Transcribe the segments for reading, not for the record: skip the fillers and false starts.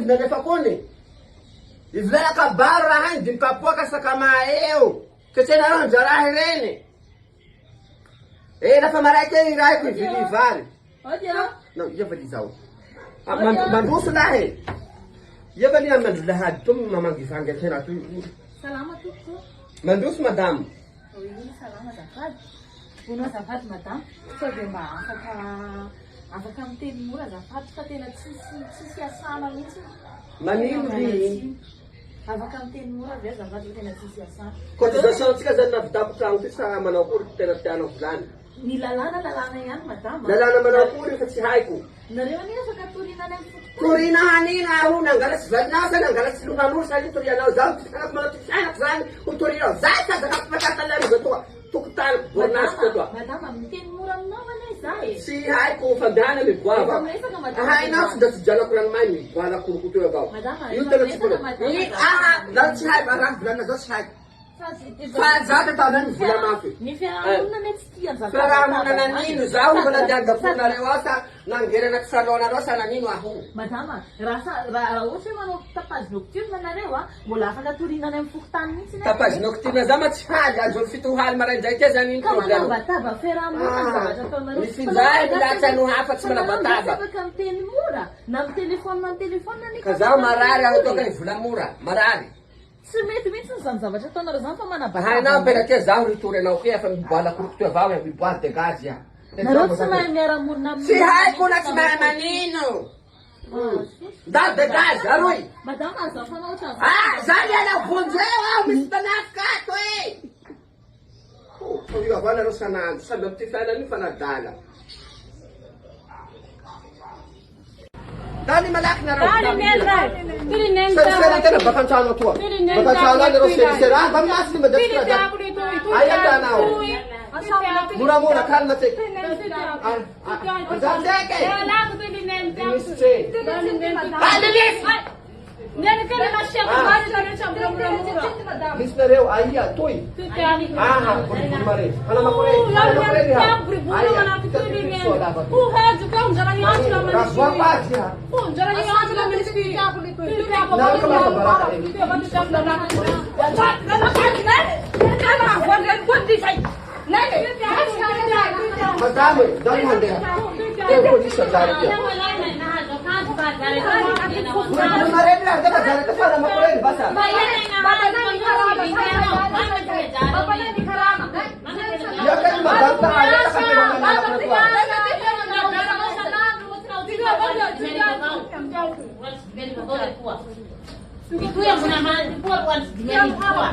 nalefa kony. Ivela kabaro raha igny, dimy kapoaka sakama eo. Ketrena raha njaraha ireny. Lafa maraiky eny raha ko ivily vary. Non, ia vali zao. Mandroso lahe. Ia vali amandro lahady to mamangivanga tena to. Salama tuko. Mandroso madame. Oui, salama zafady. Una zafady madame. Sao dia mba afaka miteny mora zafady fa tena tsisy asana mihitsy. Manino ry? Afaka miteny mora ve zafady tena tsisy asana. Cotisation tsika zany navidapo trano ty sa manao akory tena tianao volany. Ny lalàna ihany madame. Lalàna manao akory fa tsy haiko. Nareo ani afaka torinana amin'ny fototra. Torina hanina aho nangalatsy valinao sa nangalatsy lonan'olo sa torianao zaho ty tanako manao ty fiainako zany ho torinao. Zay sa zakako fatatalaroza toa. Tokotany bornasy ko toa. Madame miteny mora aminao ane zay. Tsy haiko fandehana migoava. Hainao tsy da tsy jalako ranomay migoala korokoto eo avao. Io tena tsy vola. Zaho tsy haiko raha volana zao tsy haiko. Fa zaka taonany vola mafy. Ny fiarahamonina mety tsy tia zaka. Fiarahamonina nanino zaho mbola diandaponareo ao sa nangerana ty salonareo sa nanino aho. Madama, raha ohatra hoe manao tapage nocturne nareo mbola afaka torinana amin'ny fokotany mihitsy. Tapage nocturne za ma tsy haly azo fitohaly maraindray tia zany iny problème. Bataba fiarahamonina zavatra ataonareo. Misy zay latsy ano hafa tsy mana bataba. Afaka miteny mora na amin'ny telefôna ka zaho marary aho toka ny vola mora marary. Tsy mety mihitsy zany zavatra ataonareo zany fa manabataba. Hainao mpena tia zaho ritory anao ke efa miboala korokoto avao miboaly de gaz ya. Nareo tsy mahay miara-monina amin'ny. Tsy haiko na tsy mahay manino. Da de gaz aroy. Madama aza fanao trano. Zany ala vonjeo aho misy tanafikato e. Io avao nareo sanandro samby amin'ny ty fiainana io fa nadala. Dali malaky nareo. Serisera tena baka an-trano atoa. Baka an-trano any nareo serisera. Ba minasy ny madagasikara da. Aia tanao. Mora kalma tsika. Zanzeke. Dinisy tse. Lilis! Misy nareo aia toy. Boribory mare. Hanamako re. Razoapaty ha. Madame, dali handeha. Teo polisy ajara tia. Maremla, dapat jalan ke sana makurin basa. Ya kan maganda aja kasi mga Itu yang menahan buat buat dia buat.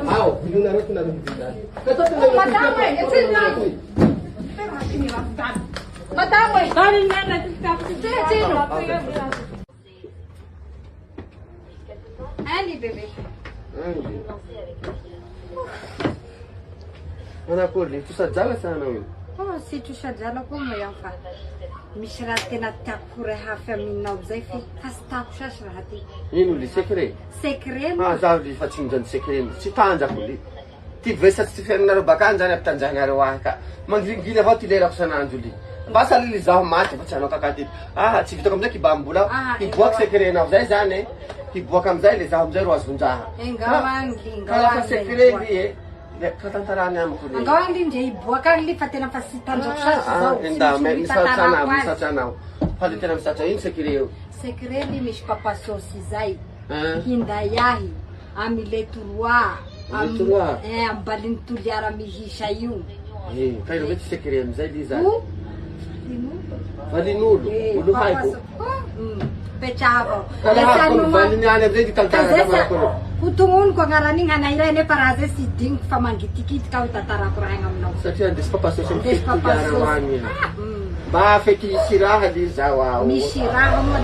Aw, hindi na rin namin bibigan. Madame, Ali, bebê. Ana Corli, tu sa jala sana io. Oh, si tu shajala como eu fa. Misy raha tena tiako korehafy aminao zay fe kasitako sasy raha ty. Ino li secret? Secret Zaho li fa tsinjany secret. Tsy tanjako li. Ty vesatsy ty fiainanareo bakany zany ampitanjahanareo ahy ka. Mangilingily avao ty lerako sanandro li. Basa li zaho maty fa tsy hanao kakady. Tsy vitako amizay kibambola. Hiboaka secretnao zay zany e. Hiboaka amizay le zaho amizay ro azo hunjaha. Kalafa secret li e. Katantarany amiko li. Angao angli nje hiboaka angli fa tena fa sy tanjako sasy zao. Misatra anao. Fa le tena misatra ino secret io? Secret li misy papasosy zay. Hinday ahy amy letoroa. Amy baliny toliara mihisa io. Kairo ve ty secret amizay li zany? Valin'olo, olo haiko. Petrava. Kalahako valiny any amizay ty tantara manako. Kutungoniko agnarany hanairay nefa raha zay sy diniko fa mangitikitika aho tantarako raha igny aminao. Satria andesy papasosy amin'ny toliara any. Mba feky misy raha li zao ao. Misy raha moa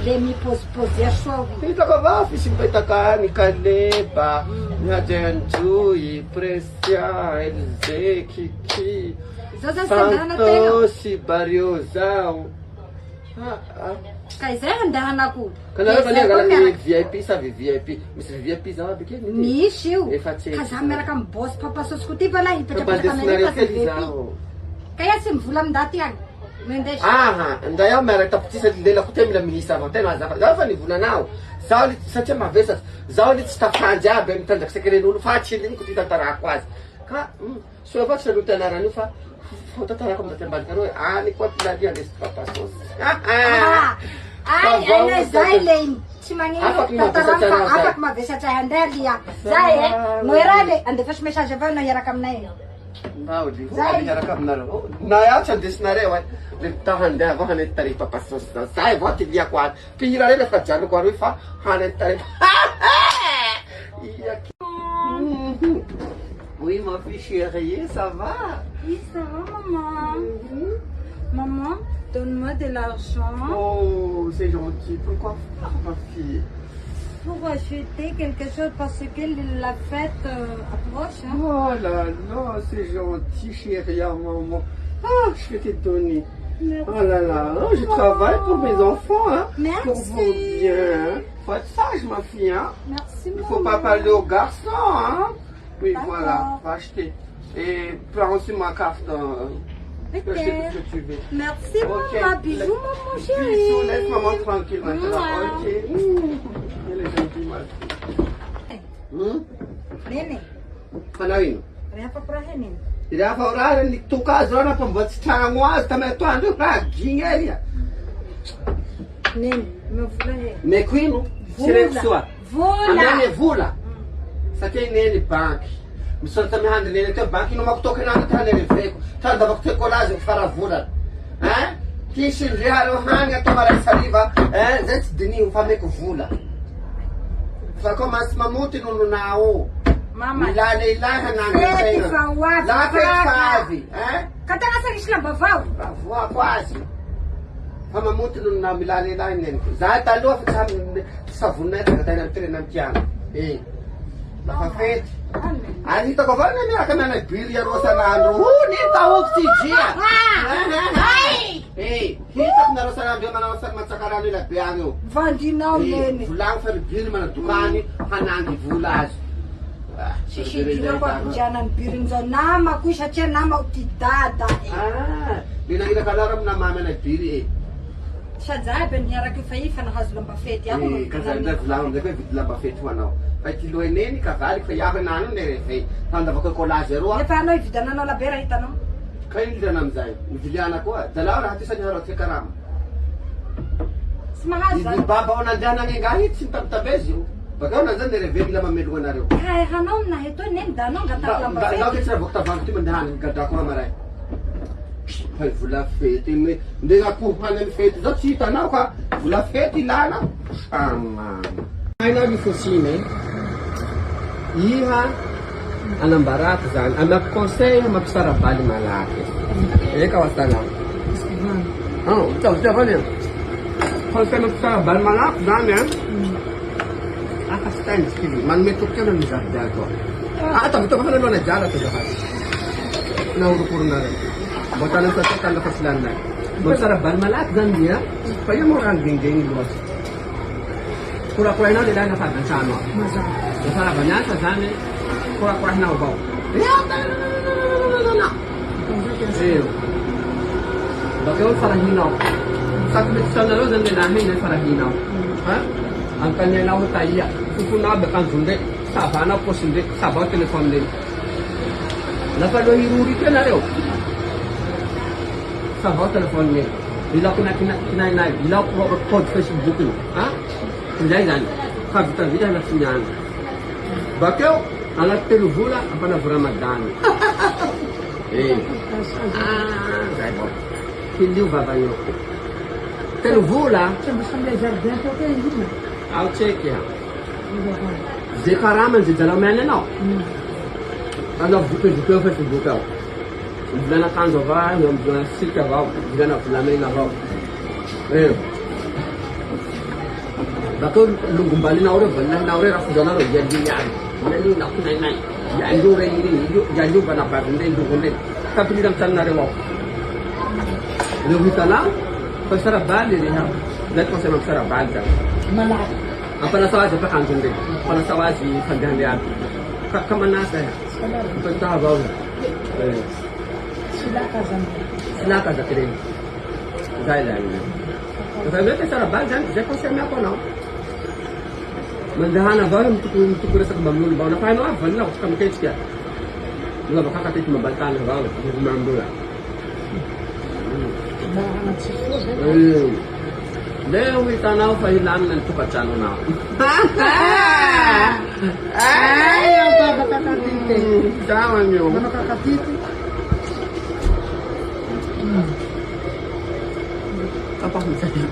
le mipozipozia sovy. Hitako avao fisy mipetaka any Kaleba, Nadianjoy, Presia, Elze, Kiki, Santos, Barrio zao. Kay zay andehanako. Kanareo vali angalaka VIP sa VIP. Misy VIP zao aby kely. Misy io. Efa tsetsy. Ka za miaraka amin'ny boss papasosy ko ty bala hipetrapetraka Bandesy nareo aminay kely fa zao. Kaya sy mivola amin'daty agny. Mendesh. Ndray aho miaraka tapitisa lelako te mila miisa avao tena azafady zaho fa nivolanao zaho le satria mavesatra zaho le tsy tafanjy aby mitanjaky sekeren'olo fa atsiliny ty tantarako azy ka soa avao tsy aloha tanarany io fa tantarako amin'daty ambadika reo any koa tilalia lesy papa sosy Ay, zay le tsy magnino tantarako fa afaka mavesatra handeha lia. Zay noera le andefaso message avao na hiaraka aminay. Mbao li hiaraka aminareo na iaho tsy andesinareo ay le ta handeha avao hanety tarehy papa sosy zao zay avao ty liako azy mpihira reny efa janoko aroy fa hanety tarehy Oui, ma fille chérie, ça va? Oui, ça va, maman. Maman, donne-moi de l'argent Oh, c'est gentil. Pourquoi faire, ma fille? pour acheter quelque chose parce que la fête approche. Hein. Oh là là, c'est gentil, chérie, maman. Ah, je vais te donner. Merci. Oh là là, oh, je travaille pour mes enfants, hein. Merci. Pour vos biens. Faut être sage, ma fille, hein. Merci, Il maman. faut pas parler aux garçons, hein. Oui, D'accord. voilà, va acheter. Et prends aussi ma carte. Ok. Je sais ce que tu veux. Merci, Ok. maman. Bisous, maman chérie. Bisous, laisse maman tranquille maintenant. Mouah. Ok. Elle est gentille, ma fille. Nene, Panao ino? rehefa koraha nene. Rehefa raha nitoka azy reo nampamboatsy tragno azy tamy atoandro io raha gigny ely a. Nene, mivola he. Meko ino? Tsy reko soa. Vola. Amene vola. Satria neny banky. Misoratra mihandry neny teo banky ino makotoky anany ty hanereveko. Tandavako te kolazy faravolana. Hein? Kisindreha reo hany atao maray sariva. Hein? Zay tsy dinihiko fa meko vola. Fa koa masy mamoty nononao. Mama. Milana ilahy hanany Fety fa ho avy. La fety fa avy. Hein? Katana sa misy lamba vao. Voako azy. Fa mamoty nonona milana ilahy neniko. Zahay taloha fa tsy savonay tagataina mitirena amitiana. Lafa fety. Ary hitako avao ne miaraka miana biry aroa sanandro. Nitaoko ty dia. Hitako nareo sanandro manao matsakarano ila be agny io. Vandinao nene. Volagno fa biry manadokany hanangy vola azy. Sisidinako abojana ny biriny zao namako satria namako ty dada. Minahiraka lara amina mamy anay biry Sady zahay be niaraka io fa i fa nahazo lamba fety ako. Kazanday volagno amizay hoe vidy lamba fety ho anao. Fa ty lohaneny kavaliko fa iaho nano nereve. Tandavako kolazy aroa. Nefa anao ividananao labera hitanao. Ka ino ilana amizay? Miviliana koa. Dalao raha ty sany harao ty karama. Tsy mahazo Izy zany. baba ao nandeha nangengahy tsy mitabitabezy io. Bakao na zany nereve mila mamelo anareo. Kaya hanao nahetao neny da anao ngatako lamba Ndao fety. ke tsy raha voakitavango ty mandeha hany gadako raha maray. Fa vola fety ndega akoho hany amin'ny fety zao tsy hitanao ka vola fety ilana. Hainao ny fosiny iha anambarako zany amako conseil mampisarabaly malaky. Eka wasalama. Utavuta vale. Conseil mampisarabaly malaky zany akastany skili manmetokana ny jardin ko. Tavuta ka na jala to jahat. Na urukurna rin. Botanan sa tanda paslana. Mampisarabaly malaky zany dia pa yung orang dingding luwas. Kura-kura na nila nakagansano. Masarap niya sa zani. Kura-kura na ubaw. Bakit farahinaw? Sakit sa nalo ng nilahin ay farahinaw. Ha? Ang kanya na ako tayo. Supuna bakang sundi. Sabana po sundi. Sabaw telefon din. Napalo hiruri ka na rin. Sabaw telefon din. Bila ko na kinainay. Bila ko code Facebook. Ha? Hindi yan. Kabitan vida na sinyan. Bakit? Alat teluvula apa na Ramadan. Sai bo. Hindi baba yo. Teluvula. I'll check ya. Zekaraman si Jalaman no. Ano buka Facebook. Bila na kanzo ba, yung bila silka ba, bila na flamen na ba. Bakit lumbali na ore, bala na ore, rafu dana ro jadi yan. Nani na kunay nay. Yandu re ini, yandu ba na pa hindi hindi. Tapi nang tan na rewo. Lugi tala, pasarabali rin ha. Let ko sa magsarabali ka. Malaki. Ang panasawa sa kanton din. Panasawa si Sagandi at kamanasa. Pagtahabaw. Sila ka za kire. Zai la ni. Sabi ko sa rabal jan, zai ko siya ako na. Mandahana ba yung tukura sa mamlul ba na paano ba na ko kami kaya. Wala makakatit mabaltan ba yung mamlula. Leo itanaw pa ilan ng tukatsano na. Ay, ang makakatiti. Tama niyo. Makakatiti. Apa sa'yo?